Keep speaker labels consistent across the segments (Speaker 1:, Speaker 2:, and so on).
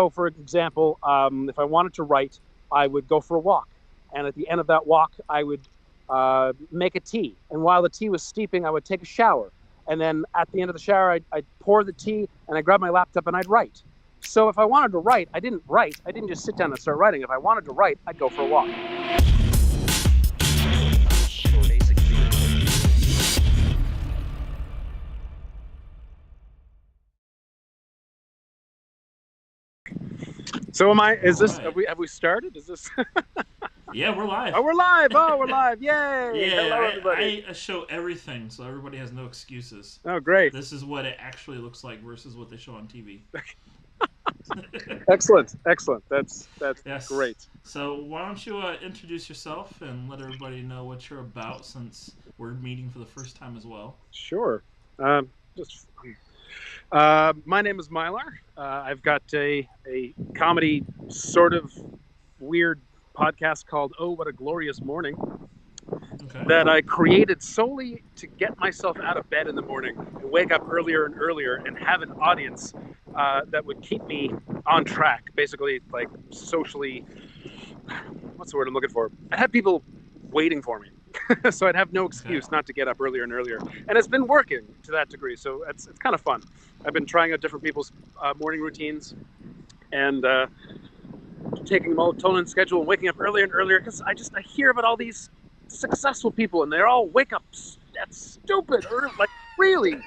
Speaker 1: So, for example, if I wanted to write, I would go for a walk. And at the end of that walk, I would make a tea. And while the tea was steeping, I would take a shower. And then at the end of the shower, I'd pour the tea and I'd grab my laptop and I'd write. So if I wanted to write, I didn't write. I didn't just sit down and start writing. If I wanted to write, I'd go for a walk. So is this, have we started? Is this?
Speaker 2: Yeah, we're live.
Speaker 1: Oh, we're live. Oh, we're live. Yay.
Speaker 2: Yeah,
Speaker 1: hello, everybody.
Speaker 2: I show everything, so everybody has no excuses.
Speaker 1: Oh, great.
Speaker 2: This is what it actually looks like versus what they show on TV.
Speaker 1: Excellent. That's
Speaker 2: yes.
Speaker 1: Great.
Speaker 2: So why don't you introduce yourself and let everybody know what you're about, since we're meeting for the first time as well.
Speaker 1: Sure. My name is Mylar. I've got a comedy sort of weird podcast called Oh, What a Glorious Morning that I created solely to get myself out of bed in the morning and wake up earlier and earlier and have an audience that would keep me on track, basically, like socially, what's the word I'm looking for? I had people waiting for me. So I'd have no excuse not to get up earlier and earlier. And it's been working to that degree, so it's kind of fun. I've been trying out different people's morning routines and taking a melatonin schedule and waking up earlier and earlier, because I hear about all these successful people and they all wake up at stupid early, like really,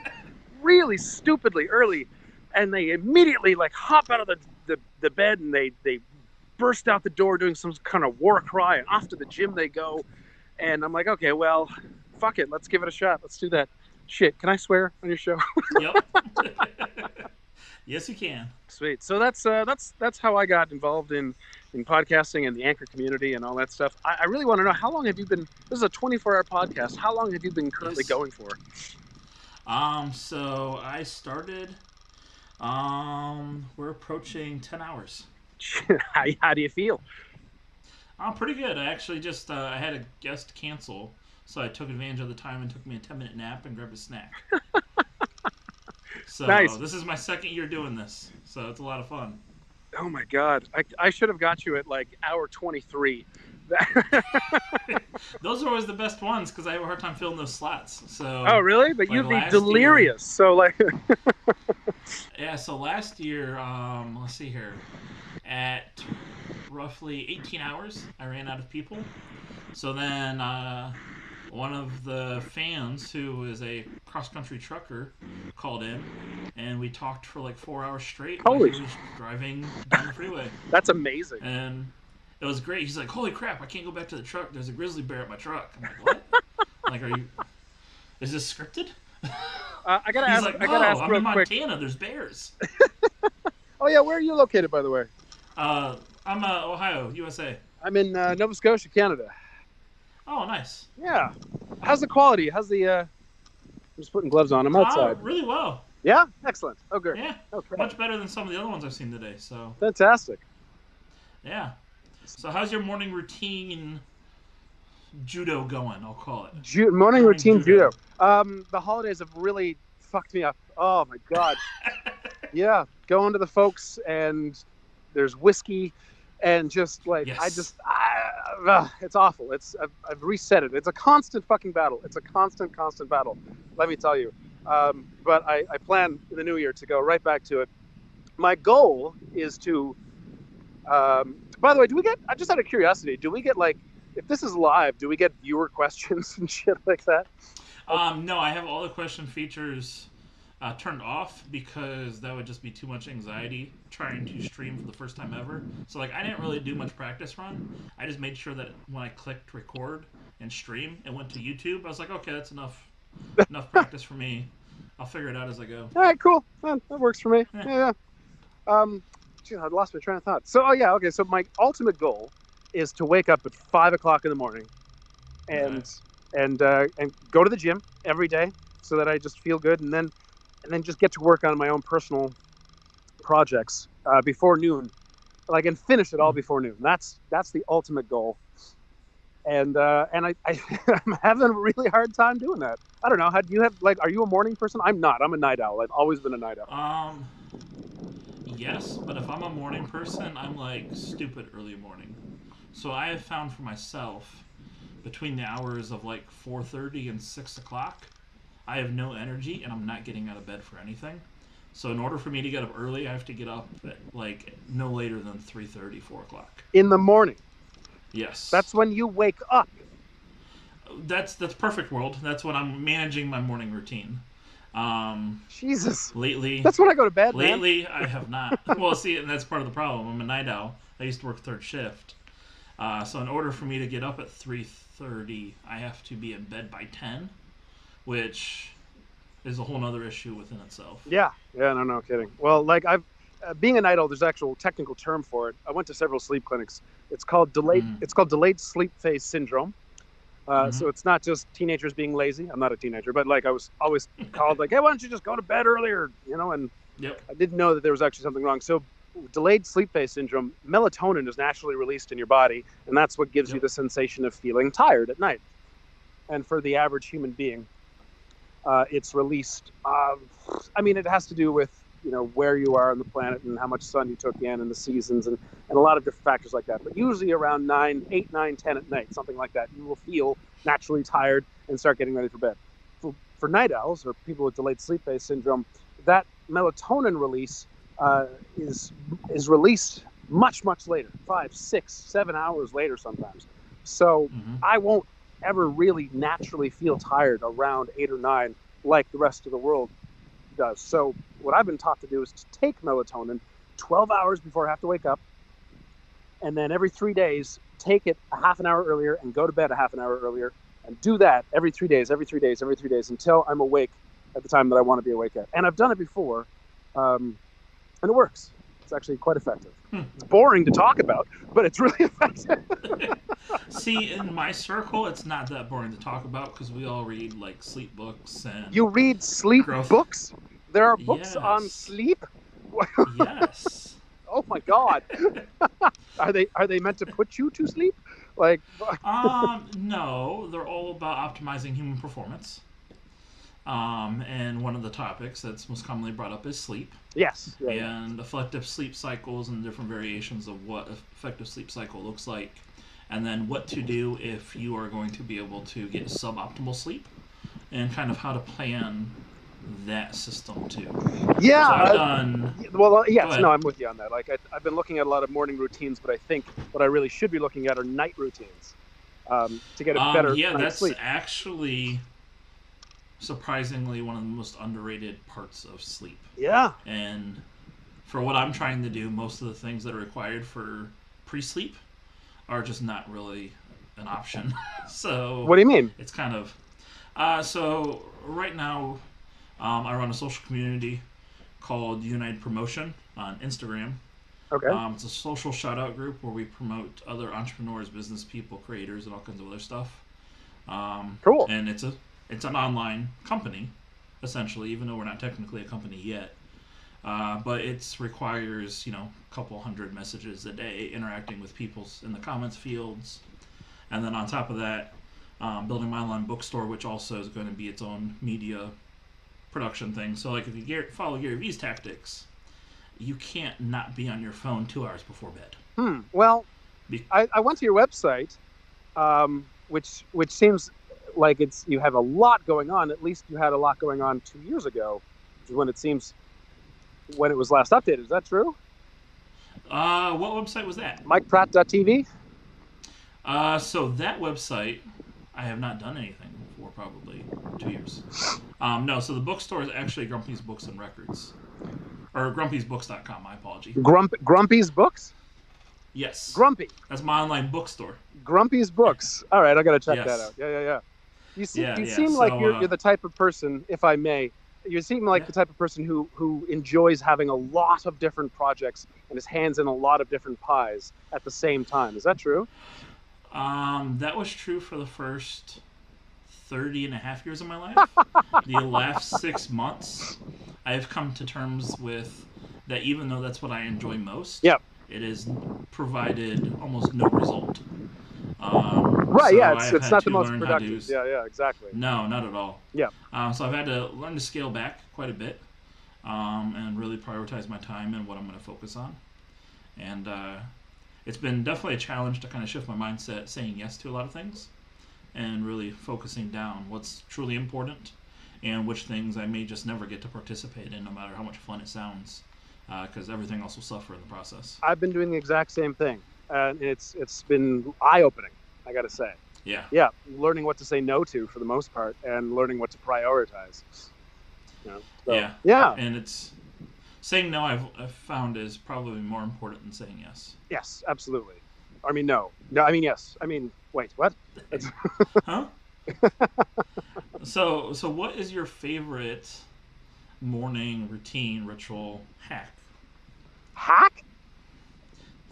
Speaker 1: really stupidly early, and they immediately like hop out of the bed and they burst out the door doing some kind of war cry, and off to the gym they go. And I'm like, okay, well, fuck it. Let's give it a shot. Let's do that. Shit, can I swear on your show?
Speaker 2: Yep. Yes, you can.
Speaker 1: Sweet. So that's how I got involved in podcasting and the Anchor community and all that stuff. I really want to know, how long have you been? This is a 24-hour podcast. How long have you been currently going for?
Speaker 2: So I started. We're approaching 10 hours.
Speaker 1: How do you feel?
Speaker 2: I'm pretty good. I actually just I had a guest cancel, so I took advantage of the time and took me a 10-minute nap and grabbed a snack. So
Speaker 1: nice.
Speaker 2: This is my second year doing this, so it's a lot of fun.
Speaker 1: Oh my God. I should have got you at like hour 23.
Speaker 2: Those are always the best ones because I have a hard time filling those slots. So.
Speaker 1: Oh really? But like you'd be delirious. So like.
Speaker 2: Yeah. So last year, let's see here, at roughly 18 hours, I ran out of people. So then one of the fans, who is a cross-country trucker, called in, and we talked for like 4 hours straight.
Speaker 1: Holy!
Speaker 2: He was driving down the freeway.
Speaker 1: That's amazing.
Speaker 2: And it was great. He's like, "Holy crap! I can't go back to the truck. There's a grizzly bear at my truck." I'm like, "What?" Like, is this scripted?
Speaker 1: I gotta
Speaker 2: He's
Speaker 1: ask.
Speaker 2: like,
Speaker 1: I gotta ask
Speaker 2: I'm
Speaker 1: real
Speaker 2: in
Speaker 1: quick.
Speaker 2: Montana. There's bears.
Speaker 1: Oh yeah, where are you located, by the way?
Speaker 2: I'm Ohio, USA.
Speaker 1: I'm in Nova Scotia, Canada.
Speaker 2: Oh, nice.
Speaker 1: Yeah. How's the quality? How's the? I'm just putting gloves on. I'm outside.
Speaker 2: Really well.
Speaker 1: Yeah. Excellent. Oh, good.
Speaker 2: Yeah.
Speaker 1: Okay.
Speaker 2: Much better than some of the other ones I've seen today. So.
Speaker 1: Fantastic.
Speaker 2: Yeah. So how's your morning routine? Judo going, I'll call it.
Speaker 1: Morning routine judo. The holidays have really fucked me up. Oh my God. Yeah, going to the folks and there's whiskey and just like
Speaker 2: yes.
Speaker 1: it's awful. I've reset it. It's a constant fucking battle. It's a constant battle. Let me tell you. But I plan in the new year to go right back to it. My goal is to. By the way, do we get? Just out of curiosity, do we get like? If this is live, do we get viewer questions and shit like that?
Speaker 2: No, I have all the question features turned off because that would just be too much anxiety trying to stream for the first time ever. So like I didn't really do much practice run. I just made sure that when I clicked record and stream and went to YouTube, I was like, okay, that's enough practice for me. I'll figure it out as I go.
Speaker 1: All right, cool. That works for me. Yeah. Geez, I lost my train of thought. So, okay. So my ultimate goal is to wake up at 5 o'clock in the morning and go to the gym every day so that I just feel good, and then just get to work on my own personal projects before noon, and finish it all before noon. That's the ultimate goal. And I'm having a really hard time doing that. I don't know. How do you have are you a morning person? I'm not. I'm a night owl. I've always been a night owl.
Speaker 2: Yes, but if I'm a morning person, I'm like stupid early morning. So I have found for myself between the hours of like 4:30 and 6 o'clock, I have no energy and I'm not getting out of bed for anything. So in order for me to get up early, I have to get up at like no later than 3:30, 4 o'clock.
Speaker 1: In the morning.
Speaker 2: Yes,
Speaker 1: That's when you wake up.
Speaker 2: that's perfect world. That's when I'm managing my morning routine.
Speaker 1: Jesus.
Speaker 2: Lately,
Speaker 1: That's when I go to bed, man.
Speaker 2: lately I have not. Well, see, and that's part of the problem. I'm a night owl. I used to work third shift. So in order for me to get up at 3:30, I have to be in bed by 10, which is a whole other issue within itself.
Speaker 1: Yeah. Yeah, no kidding. Well, like being a night owl, there's an actual technical term for it. I went to several sleep clinics. It's called delayed sleep phase syndrome. So it's not just teenagers being lazy. I'm not a teenager, but like I was always called like, hey, why don't you just go to bed earlier? And
Speaker 2: Yep.
Speaker 1: I didn't know that there was actually something wrong. So delayed sleep phase syndrome, melatonin is naturally released in your body, and that's what gives you the sensation of feeling tired at night. And for the average human being, it's released. It has to do with where you are on the planet and how much sun you took in and the seasons and a lot of different factors like that. But usually around 9, 8, 9, 10 at night, something like that, you will feel naturally tired and start getting ready for bed. For night owls or people with delayed sleep phase syndrome, that melatonin release is released much later, 5, 6, 7 hours later sometimes. So I won't ever really naturally feel tired around 8 or 9 like the rest of the world does. So what I've been taught to do is to take melatonin 12 hours before I have to wake up, and then every 3 days take it a half an hour earlier and go to bed a half an hour earlier, and do that every 3 days until I'm awake at the time that I want to be awake at. And I've done it before, and it works. It's actually quite effective. It's boring to talk about, but it's really effective.
Speaker 2: See, in my circle, it's not that boring to talk about because we all read like sleep books and
Speaker 1: You read sleep books? There are books on sleep?
Speaker 2: Yes.
Speaker 1: Oh my God. Are they meant to put you to sleep? Like
Speaker 2: No, they're all about optimizing human performance. And one of the topics that's most commonly brought up is sleep.
Speaker 1: Yes.
Speaker 2: And effective sleep cycles and different variations of what effective sleep cycle looks like. And then what to do if you are going to be able to get suboptimal sleep, and kind of how to plan that system too.
Speaker 1: Yeah.
Speaker 2: So I've done.
Speaker 1: Well, yes. No, I'm with you on that. Like I've been looking at a lot of morning routines, but I think what I really should be looking at are night routines to get a better night's sleep.
Speaker 2: That's actually surprisingly one of the most underrated parts of sleep.
Speaker 1: Yeah.
Speaker 2: And for what I'm trying to do, most of the things that are required for pre-sleep are just not really an option. So
Speaker 1: what do you mean?
Speaker 2: It's kind of so right now I run a social community called United Promotion on Instagram.
Speaker 1: Okay.
Speaker 2: It's a social shout out group where we promote other entrepreneurs, business people, creators, and all kinds of other stuff.
Speaker 1: Cool.
Speaker 2: And it's an online company, essentially, even though we're not technically a company yet. But it requires, a couple hundred messages a day, interacting with people in the comments fields. And then on top of that, building my online bookstore, which also is going to be its own media production thing. So like if you follow Gary Vee's tactics, you can't not be on your phone 2 hours before bed.
Speaker 1: Well, I went to your website, which seems like you have a lot going on. At least you had a lot going on 2 years ago, which is when it was last updated. Is that true?
Speaker 2: What website was that?
Speaker 1: MikePratt.tv?
Speaker 2: So that website, I have not done anything for probably 2 years. No, so the bookstore is actually Grumpy's Books and Records. Or grumpysbooks.com, my apology.
Speaker 1: Grumpy's Books?
Speaker 2: Yes.
Speaker 1: Grumpy.
Speaker 2: That's my online bookstore.
Speaker 1: Grumpy's Books. All right, I got to check that out. Yeah. You seem like you're the type of person, if I may, you seem like the type of person who enjoys having a lot of different projects and his hands in a lot of different pies at the same time. Is that true?
Speaker 2: That was true for the first 30 and a half years of my life. The last 6 months, I've come to terms with that even though that's what I enjoy most, it has provided almost no result.
Speaker 1: Right,
Speaker 2: so
Speaker 1: yeah, it's not the most productive. Yeah, exactly.
Speaker 2: No, not at all.
Speaker 1: Yeah.
Speaker 2: So I've had to learn to scale back quite a bit. and really prioritize my time and what I'm going to focus on. And it's been definitely a challenge to kind of shift my mindset, saying yes to a lot of things, and really focusing down what's truly important and which things I may just never get to participate in, no matter how much fun it sounds, because everything else will suffer in the process.
Speaker 1: I've been doing the exact same thing, and it's been eye-opening, I got to say.
Speaker 2: Yeah,
Speaker 1: learning what to say no to for the most part, and learning what to prioritize.
Speaker 2: Yeah, and it's saying no. I've found is probably more important than saying yes.
Speaker 1: Yes, absolutely. I mean, no. I mean, yes. I mean, wait, what?
Speaker 2: Huh? So what is your favorite morning routine, ritual, hack?
Speaker 1: Hack?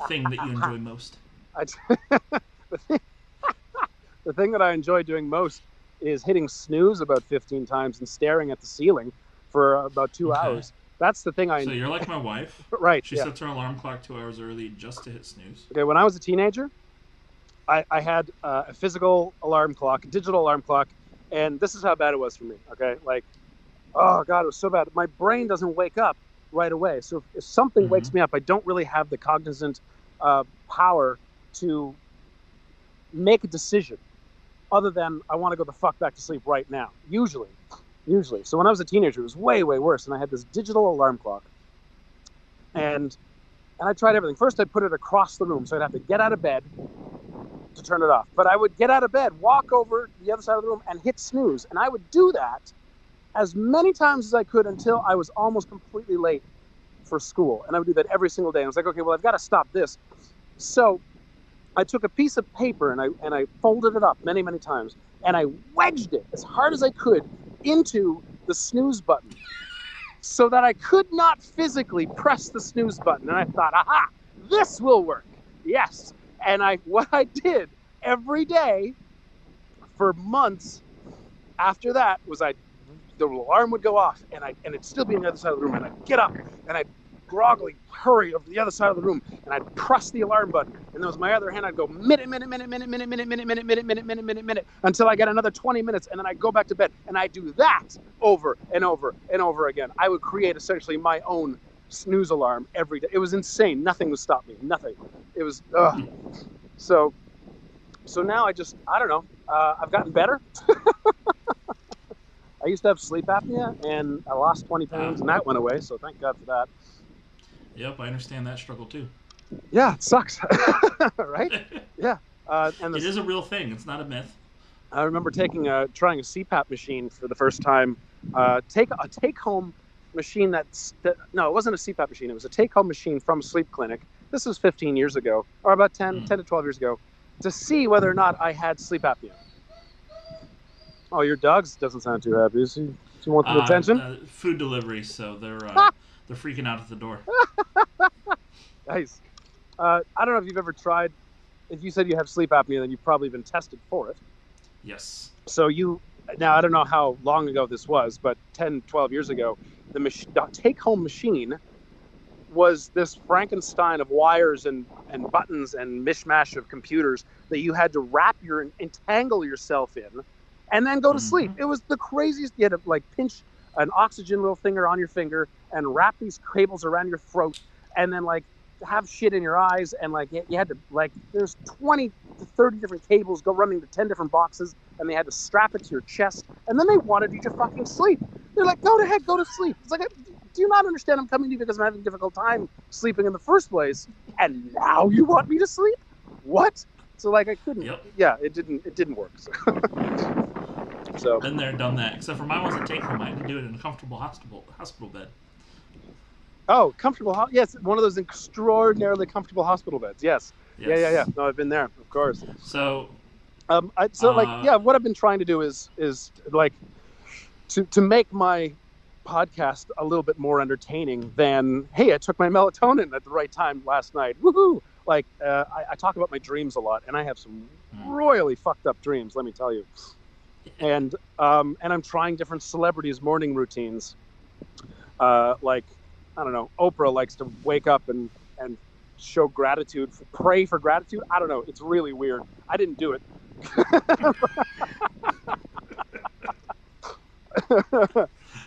Speaker 2: Thing that you enjoy most?
Speaker 1: The thing that I enjoy doing most is hitting snooze about 15 times and staring at the ceiling for about 2 hours. That's the thing
Speaker 2: So you're like my wife.
Speaker 1: Right.
Speaker 2: She sets her alarm clock 2 hours early just to hit snooze.
Speaker 1: Okay, when I was a teenager, I had a physical alarm clock, a digital alarm clock, and this is how bad it was for me, okay? Like, oh, God, it was so bad. My brain doesn't wake up right away. So if something wakes me up, I don't really have the cognizant power to make a decision other than I want to go the fuck back to sleep right now, usually. So when I was a teenager, it was way, way worse, and I had this digital alarm clock, and I tried everything. First, I put it across the room, so I'd have to get out of bed to turn it off. But I would get out of bed, walk over to the other side of the room, and hit snooze, and I would do that as many times as I could until I was almost completely late for school, and I would do that every single day. And I was like, okay, well, I've got to stop this. So I took a piece of paper and I folded it up many, many times, and I wedged it as hard as I could into the snooze button so that I could not physically press the snooze button. And I thought, aha, this will work. Yes. And what I did every day for months after that was the alarm would go off, and it'd still be on the other side of the room, and I'd get up and I'd groggily hurry over to the other side of the room, and I'd press the alarm button, and then with my other hand I'd go minute until I get another 20 minutes, and then I'd go back to bed, and I'd do that over and over and over again. I would create essentially my own snooze alarm every day. It was insane. Nothing would stop me. Nothing. It was so now I don't know. I've gotten better. I used to have sleep apnea, and I lost 20 pounds, and that went away, so thank God for that.
Speaker 2: Yep, I understand that struggle too.
Speaker 1: Yeah, it sucks. Right? Yeah.
Speaker 2: And it is a real thing. It's not a myth.
Speaker 1: I remember trying a CPAP machine for the first time. Take-home machine no, it wasn't a CPAP machine. It was a take-home machine from a sleep clinic. This was 15 years ago, or about 10 to 12 years ago, to see whether or not I had sleep apnea. Oh, your dog doesn't sound too happy. Does he want the attention?
Speaker 2: Food delivery, so they're freaking out at the door.
Speaker 1: Nice. I don't know if you've ever tried. If you said you have sleep apnea, then you've probably been tested for it.
Speaker 2: Yes.
Speaker 1: So now I don't know how long ago this was, but 10, 12 years ago, the take-home machine was this Frankenstein of wires and buttons and mishmash of computers that you had to entangle yourself in, and then go to sleep. It was the craziest. You had to pinch an oxygen little finger on your finger and wrap these cables around your throat, and then have shit in your eyes, and you had to there's 20 to 30 different cables go running to 10 different boxes, and they had to strap it to your chest, and then they wanted you to fucking sleep. They're like, go to sleep. It's like, do you not understand? I'm coming to you because I'm having a difficult time sleeping in the first place, and now you want me to sleep? What? So I couldn't.
Speaker 2: Yep.
Speaker 1: Yeah, it didn't work. So
Speaker 2: been there, done that. Except for mine wasn't take home. I had to do it in a comfortable hospital bed.
Speaker 1: Oh, comfortable. Yes, one of those extraordinarily comfortable hospital beds. Yes. Yeah. No, I've been there, of course.
Speaker 2: So.
Speaker 1: What I've been trying to do is to make my podcast a little bit more entertaining than, hey, I took my melatonin at the right time last night. Woohoo! I talk about my dreams a lot, and I have some royally fucked up dreams, let me tell you. And I'm trying different celebrities' morning routines. I don't know, Oprah likes to wake up and show gratitude, pray for gratitude. I don't know. It's really weird. I didn't do it.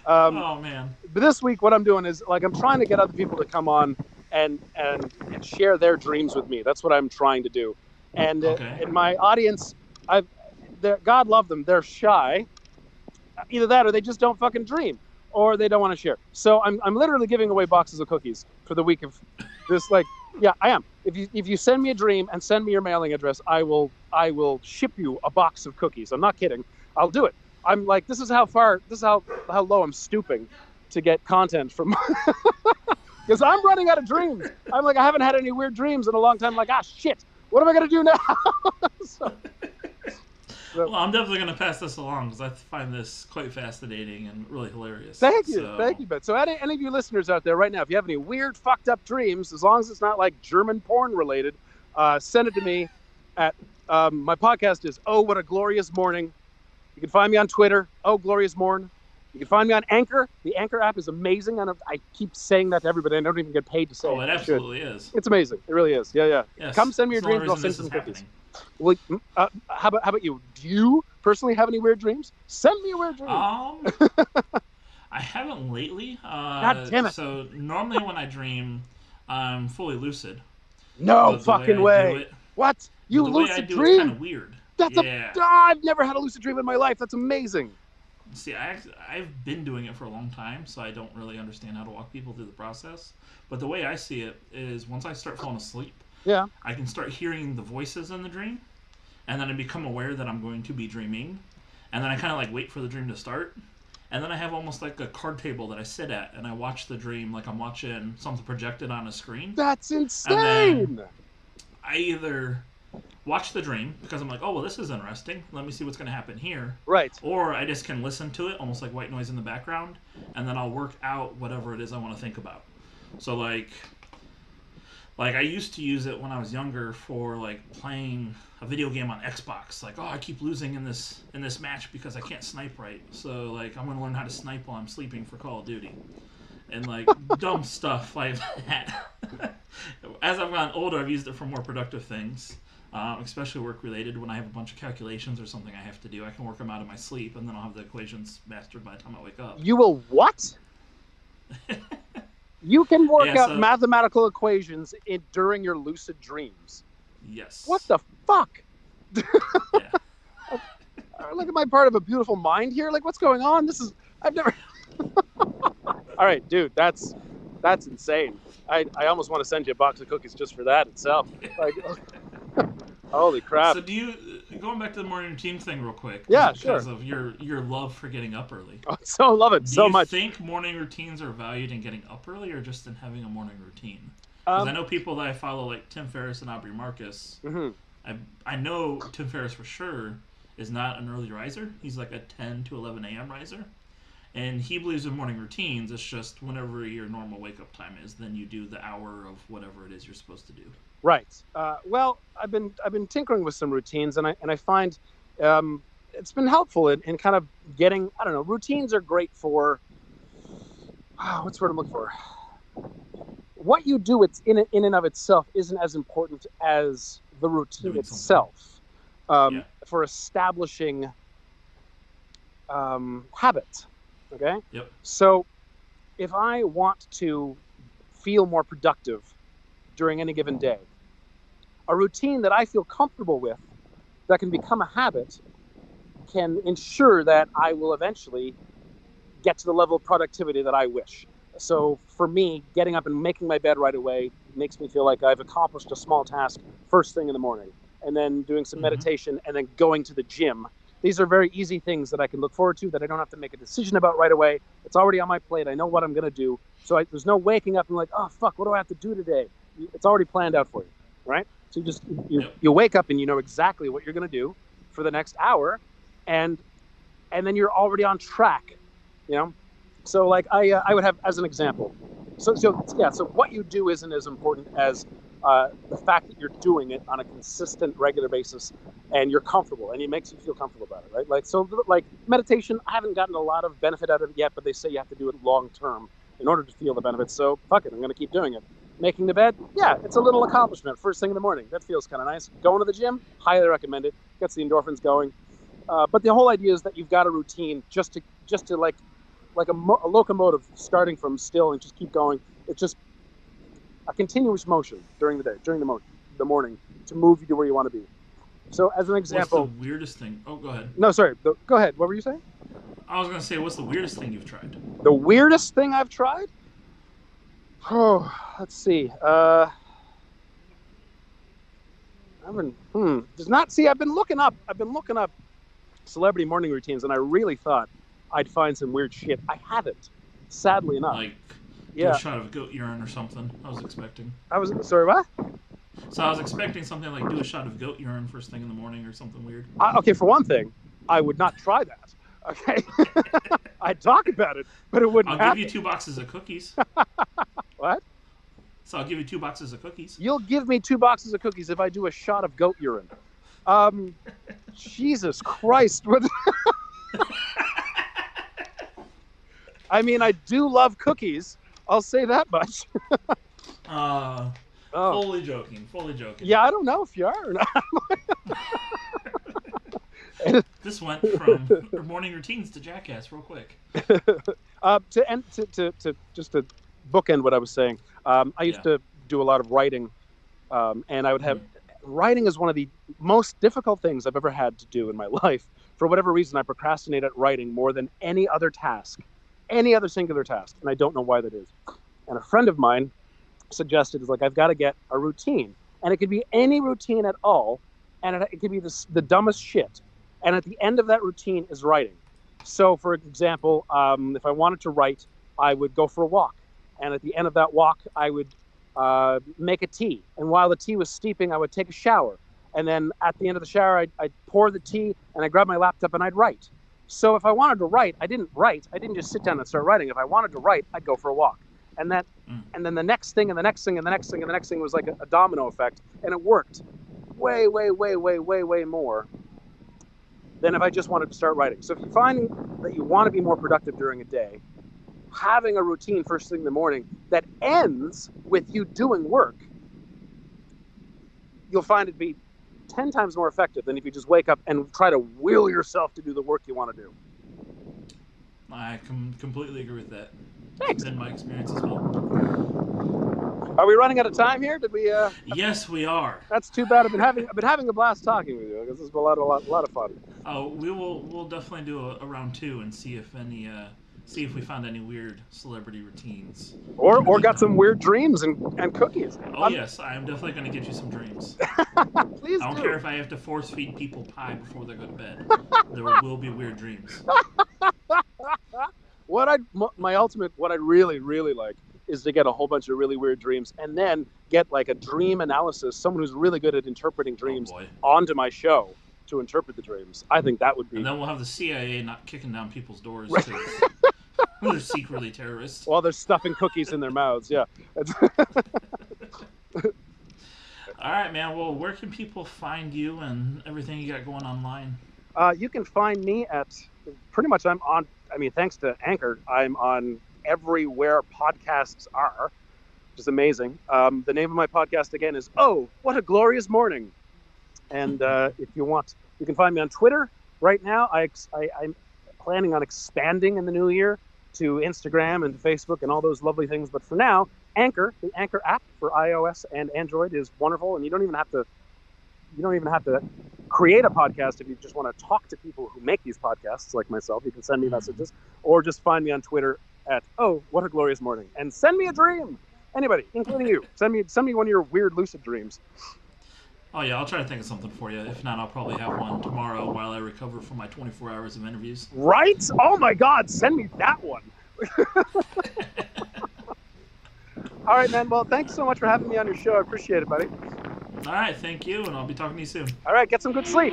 Speaker 2: Oh man.
Speaker 1: But this week, what I'm doing is like I'm trying to get other people to come on and share their dreams with me. That's what I'm trying to do. And
Speaker 2: Okay.
Speaker 1: in my audience, God love them. They're shy. Either that, or they just don't fucking dream, or they don't want to share. So I'm literally giving away boxes of cookies for the week of this. Like, yeah, I am. If you send me a dream and send me your mailing address, I will ship you a box of cookies. I'm not kidding. I'll do it. I'm like, this is how low I'm stooping to get content from. Because I'm running out of dreams. I'm like, I haven't had any weird dreams in a long time. I'm like, shit, what am I gonna do now? so,
Speaker 2: Well, I'm definitely going to pass this along because I find this quite fascinating and really hilarious.
Speaker 1: Thank you, Ben. So any of you listeners out there right now, if you have any weird, fucked up dreams, as long as it's not like German porn related, send it to me at, my podcast is Oh, What a Glorious Morning. You can find me on Twitter, Oh, Glorious Morn. You can find me on Anchor. The Anchor app is amazing. I keep saying that to everybody. I don't even get paid to say it.
Speaker 2: Oh, it absolutely is.
Speaker 1: It's amazing. It really is. Yeah.
Speaker 2: Yes.
Speaker 1: Come send me your dreams and I'll send some cookies. Well, how about you? Do you personally have any weird dreams? Send me a weird dream.
Speaker 2: I haven't lately.
Speaker 1: God damn it.
Speaker 2: So normally when I dream, I'm fully lucid.
Speaker 1: No fucking way. What? You lucid dream? It's
Speaker 2: kind of weird.
Speaker 1: I've never had a lucid dream in my life. That's amazing.
Speaker 2: See, I've been doing it for a long time, so I don't really understand how to walk people through the process. But the way I see it is once I start falling asleep, I can start hearing the voices in the dream, and then I become aware that I'm going to be dreaming, and then I kind of like wait for the dream to start, and then I have almost like a card table that I sit at, and I watch the dream like I'm watching something projected on a screen.
Speaker 1: That's insane!
Speaker 2: And then I either watch the dream because I'm like, oh, well, this is interesting. Let me see what's going to happen here.
Speaker 1: Right.
Speaker 2: Or I just can listen to it, almost like white noise in the background, and then I'll work out whatever it is I want to think about. So like I used to use it when I was younger for like playing a video game on Xbox. Like, oh, I keep losing in this match because I can't snipe right. So like I'm going to learn how to snipe while I'm sleeping for Call of Duty. And like dumb stuff like that. As I've gotten older, I've used it for more productive things. Especially work related. When I have a bunch of calculations or something I have to do, I can work them out in my sleep, and then I'll have the equations mastered by the time I wake up.
Speaker 1: You will what? You can work out mathematical equations during your lucid dreams.
Speaker 2: Yes.
Speaker 1: What the fuck? Look at my part of a beautiful mind here. Like, what's going on? I've never. All right, dude, that's insane. I almost want to send you a box of cookies just for that itself. Like, holy crap.
Speaker 2: So going back to the morning routine thing real quick.
Speaker 1: Yeah,
Speaker 2: because of your love for getting up early.
Speaker 1: Oh, so love it so much.
Speaker 2: Do you think morning routines are valued in getting up early or just in having a morning routine? Because I know people that I follow like Tim Ferriss and Aubrey Marcus.
Speaker 1: Mm-hmm.
Speaker 2: I know Tim Ferriss for sure is not an early riser. He's like a 10 to 11 a.m. riser. And he believes in morning routines. It's just whenever your normal wake-up time is, then you do the hour of whatever it is you're supposed to do.
Speaker 1: Right. Well, I've been tinkering with some routines, and I find it's been helpful in kind of getting, I don't know, routines are great for, what's the word I'm looking for? What you do in and of itself isn't as important as the routine itself for establishing habits. Okay?
Speaker 2: Yep.
Speaker 1: So if I want to feel more productive during any given day, a routine that I feel comfortable with that can become a habit can ensure that I will eventually get to the level of productivity that I wish. So for me, getting up and making my bed right away makes me feel like I've accomplished a small task first thing in the morning, and then doing some meditation and then going to the gym. These are very easy things that I can look forward to that I don't have to make a decision about right away. It's already on my plate. I know what I'm going to do. So there's no waking up and like, oh, fuck, what do I have to do today? It's already planned out for you, right? So you wake up and you know exactly what you're going to do for the next hour, and then you're already on track, you know? So like I would have, as an example, so what you do isn't as important as the fact that you're doing it on a consistent, regular basis, and you're comfortable, and it makes you feel comfortable about it, right? Like, so like meditation, I haven't gotten a lot of benefit out of it yet, but they say you have to do it long term in order to feel the benefits. So fuck it, I'm going to keep doing it. Making the bed, yeah, it's a little accomplishment first thing in the morning. That feels kind of nice. Going to the gym, highly recommend it. Gets the endorphins going. But the whole idea is that you've got a routine just to like like a locomotive starting from still and just keep going. It's just a continuous motion during the day, during the morning, to move you to where you want to be. So, as an example,
Speaker 2: what's the weirdest thing? Oh, go ahead.
Speaker 1: No, sorry. Go ahead. What were you saying?
Speaker 2: I was gonna say, what's the weirdest thing you've tried?
Speaker 1: The weirdest thing I've tried? Oh, let's see. I've been looking up celebrity morning routines, and I really thought I'd find some weird shit. I haven't, sadly enough.
Speaker 2: Like, do a shot of goat urine or something. I was expecting.
Speaker 1: Sorry, what?
Speaker 2: So I was expecting something like do a shot of goat urine first thing in the morning or something weird.
Speaker 1: Okay, for one thing, I would not try that. Okay, I'd talk about it, but it wouldn't happen.
Speaker 2: I'll give you 2 boxes of cookies.
Speaker 1: What?
Speaker 2: So I'll give you 2 boxes of cookies.
Speaker 1: You'll give me 2 boxes of cookies if I do a shot of goat urine. Jesus Christ. I mean, I do love cookies. I'll say that much.
Speaker 2: Fully joking.
Speaker 1: Yeah, I don't know if you are or not.
Speaker 2: This went from morning routines to Jackass real quick.
Speaker 1: Just to bookend what I was saying, I used to do a lot of writing, and I would have writing is one of the most difficult things I've ever had to do in my life. For whatever reason, I procrastinate at writing more than any other task, any other singular task, and I don't know why that is. And a friend of mine suggested, is like, I've got to get a routine, and it could be any routine at all, and it could be the dumbest shit. And at the end of that routine is writing. So, for example, if I wanted to write, I would go for a walk. And at the end of that walk, I would make a tea. And while the tea was steeping, I would take a shower. And then at the end of the shower, I'd pour the tea, and I'd grab my laptop, and I'd write. So if I wanted to write, I didn't write. I didn't just sit down and start writing. If I wanted to write, I'd go for a walk. And then the next thing, and the next thing, and the next thing, and the next thing was like a domino effect. And it worked way, way, way, way, way, way more than if I just wanted to start writing. So if you find that you want to be more productive during a day, having a routine first thing in the morning that ends with you doing work, you'll find it be 10 times more effective than if you just wake up and try to will yourself to do the work you want to do.
Speaker 2: I completely agree with that.
Speaker 1: Thanks.
Speaker 2: It's been my experience as well.
Speaker 1: Are we running out of time here? Did we?
Speaker 2: Yes, we are.
Speaker 1: That's too bad. I've been having a blast talking with you. This has been a lot of fun.
Speaker 2: Oh, we'll definitely do a round 2 and see if we found any weird celebrity routines.
Speaker 1: Or got some weird dreams and cookies.
Speaker 2: Oh, yes, I am definitely going to get you some dreams.
Speaker 1: Please
Speaker 2: I don't care if I have to force feed people pie before they go to bed. There will be weird dreams.
Speaker 1: What I'd really, really like is to get a whole bunch of really weird dreams and then get like a dream analysis, someone who's really good at interpreting dreams onto my show to interpret the dreams. I think that would be...
Speaker 2: And then we'll have the CIA not kicking down people's doors because they're secretly terrorists.
Speaker 1: While they're stuffing cookies in their mouths, yeah.
Speaker 2: All right, man. Well, where can people find you and everything you got going online?
Speaker 1: You can find me at pretty much thanks to Anchor, I'm on everywhere podcasts are, which is amazing. The name of my podcast again is Oh, What a Glorious Morning. And if you want, you can find me on Twitter. Right now, I'm planning on expanding in the new year to Instagram and Facebook and all those lovely things. But for now, Anchor, the Anchor app for iOS and Android is wonderful, and you don't even have to create a podcast if you just want to talk to people who make these podcasts, like myself. You can send me messages, or just find me on Twitter at Oh, What a Glorious Morning, and send me a dream. Anybody, including you, send me one of your weird lucid dreams.
Speaker 2: Oh yeah, I'll try to think of something for you. If not, I'll probably have one tomorrow while I recover from my 24 hours of interviews.
Speaker 1: Right? Oh my God, send me that one. All right, man. Well, thanks so much for having me on your show. I appreciate it, buddy.
Speaker 2: All right, thank you, and I'll be talking to you soon.
Speaker 1: All right, get some good sleep.